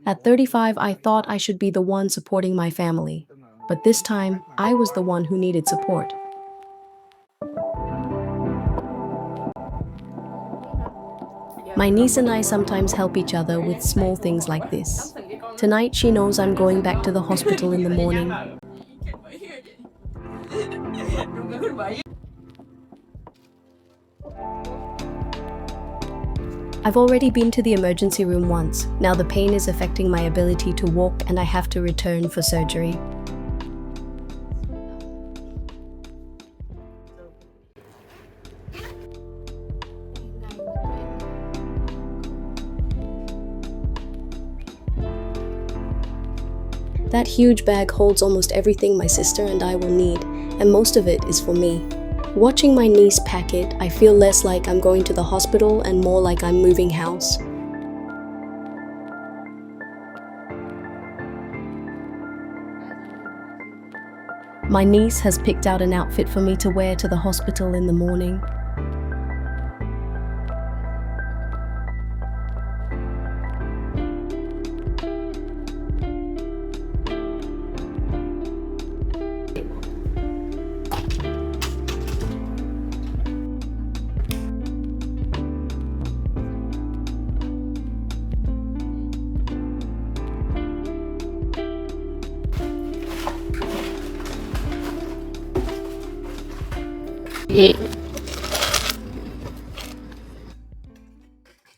At 35, I thought I should be the one supporting my family. But this time, I was the one who needed support. My niece and I sometimes help each other with small things like this. Tonight, she knows I'm going back to the hospital in the morning. I've already been to the emergency room once. Now the pain is affecting my ability to walk and I have to return for surgery. That huge bag holds almost everything my sister and I will need, and most of it is for me. Watching my niece pack it, I feel less like I'm going to the hospital and more like I'm moving house. My niece has picked out an outfit for me to wear to the hospital in the morning.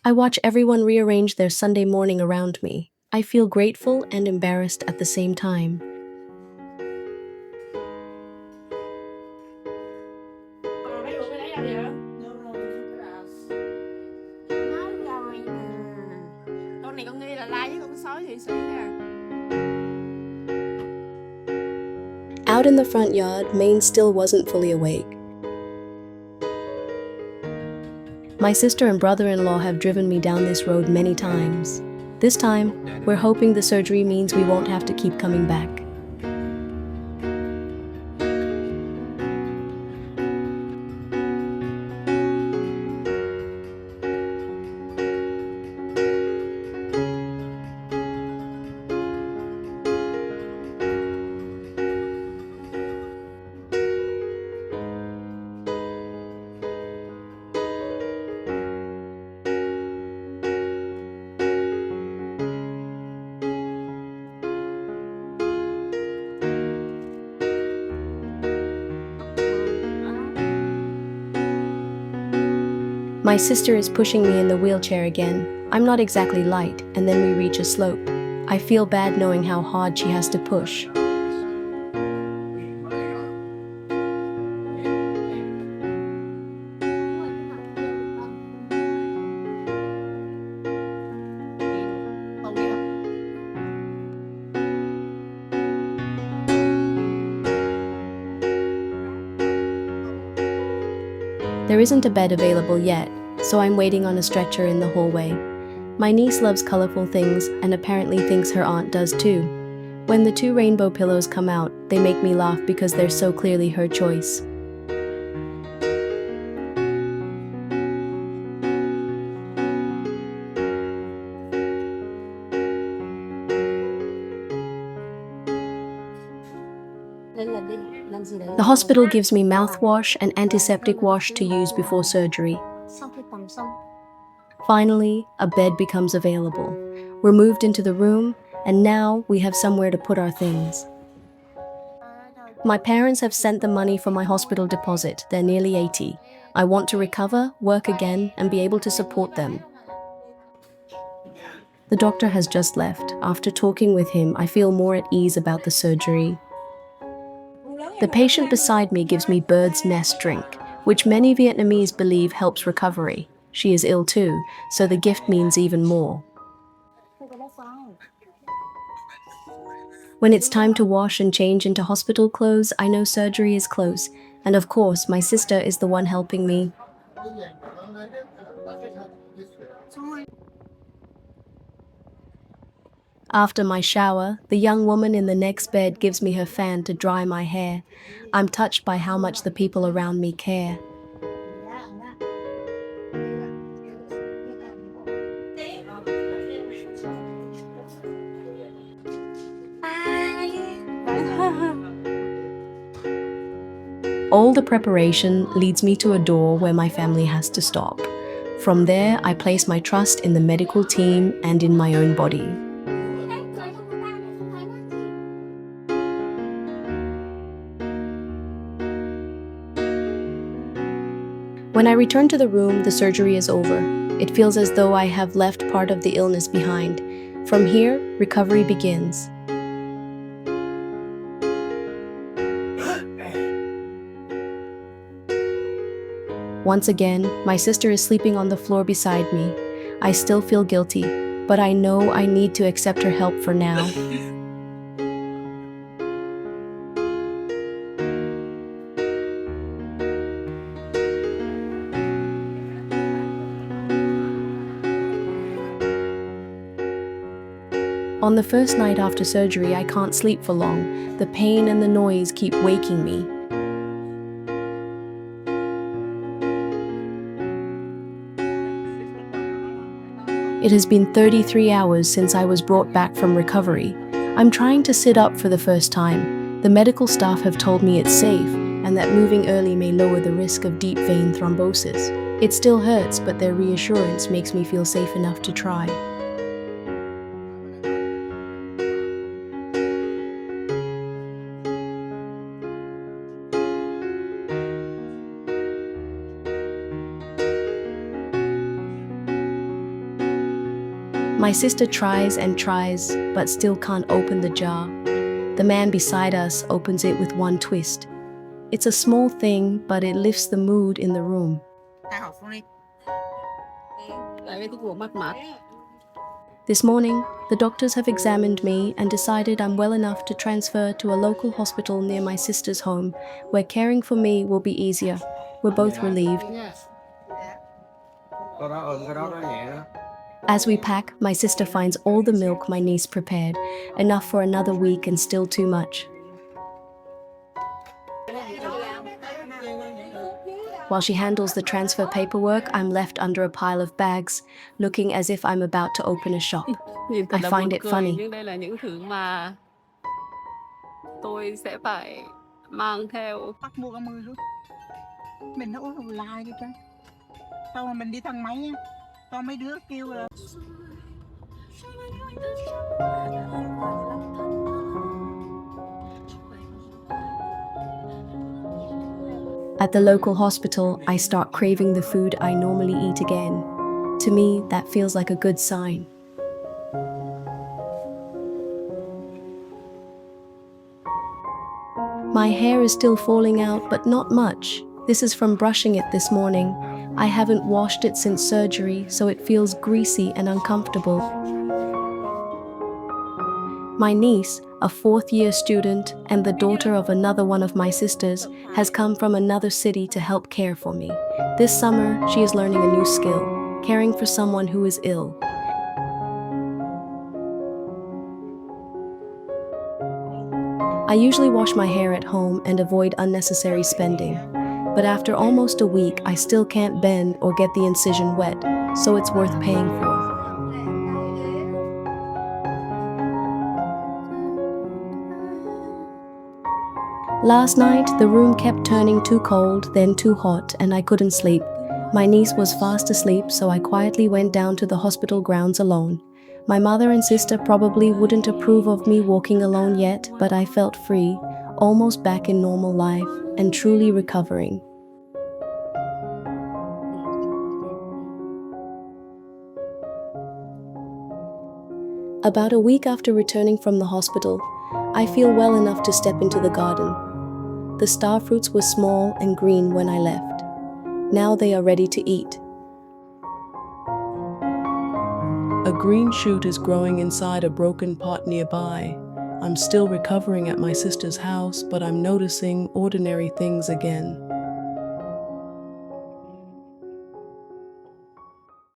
I watch everyone rearrange their Sunday morning around me. I feel grateful and embarrassed at the same time. Con này con nghi là lai với con sói thì sĩ nè. Out in the front yard, Maine still wasn't fully awake. My sister and brother-in-law have driven me down this road many times. This time, we're hoping the surgery means we won't have to keep coming back. My sister is pushing me in the wheelchair again. I'm not exactly light, and then we reach a slope. I feel bad knowing how hard she has to push. There isn't a bed available yet, so I'm waiting on a stretcher in the hallway. My niece loves colorful things and apparently thinks her aunt does too. When the 2 rainbow pillows come out, they make me laugh because they're so clearly her choice. The hospital gives me mouthwash and antiseptic wash to use before surgery. Finally, a bed becomes available. We're moved into the room, and now we have somewhere to put our things. My parents have sent the money for my hospital deposit. They're nearly 80. I want to recover, work again, and be able to support them. The doctor has just left. After talking with him, I feel more at ease about the surgery. The patient beside me gives me bird's nest drink, which many Vietnamese believe helps recovery. She is ill too, so the gift means even more. When it's time to wash and change into hospital clothes, I know surgery is close, and of course, my sister is the one helping me. After my shower, the young woman in the next bed gives me her fan to dry my hair. I'm touched by how much the people around me care. All the preparation leads me to a door where my family has to stop. From there, I place my trust in the medical team and in my own body. When I return to the room, the surgery is over. It feels as though I have left part of the illness behind. From here, recovery begins. Once again, my sister is sleeping on the floor beside me. I still feel guilty, but I know I need to accept her help for now. On the first night after surgery, I can't sleep for long. The pain and the noise keep waking me. It has been 33 hours since I was brought back from recovery. I'm trying to sit up for the first time. The medical staff have told me it's safe and that moving early may lower the risk of deep vein thrombosis. It still hurts, but their reassurance makes me feel safe enough to try. My sister tries and tries, but still can't open the jar. The man beside us opens it with one twist. It's a small thing, but it lifts the mood in the room. This morning, the doctors have examined me and decided I'm well enough to transfer to a local hospital near my sister's home, where caring for me will be easier. We're both relieved. As we pack, my sister finds all the milk my niece prepared, enough for another week and still too much. While she handles the transfer paperwork, I'm left under a pile of bags, looking as if I'm about to open a shop. I find it funny. Nhưng đây là những thứ mà tôi sẽ phải mang theo. Bắt mua cả 10 luôn. Mình nó uống lại đi chứ. Sau mà mình đi thang máy á, có mấy đứa kêu là At the local hospital, I start craving the food I normally eat again. To me, that feels like a good sign. My hair is still falling out, but not much. This is from brushing it this morning. I haven't washed it since surgery, so it feels greasy and uncomfortable. My niece, a fourth-year student and the daughter of another one of my sisters, has come from another city to help care for me. This summer, she is learning a new skill, caring for someone who is ill. I usually wash my hair at home and avoid unnecessary spending. But after almost a week, I still can't bend or get the incision wet, so it's worth paying for. Last night, the room kept turning too cold, then too hot, and I couldn't sleep. My niece was fast asleep, so I quietly went down to the hospital grounds alone. My mother and sister probably wouldn't approve of me walking alone yet, but I felt free, almost back in normal life, and truly recovering. About a week after returning from the hospital, I feel well enough to step into the garden. The star fruits were small and green when I left. Now they are ready to eat. A green shoot is growing inside a broken pot nearby. I'm still recovering at my sister's house, but I'm noticing ordinary things again.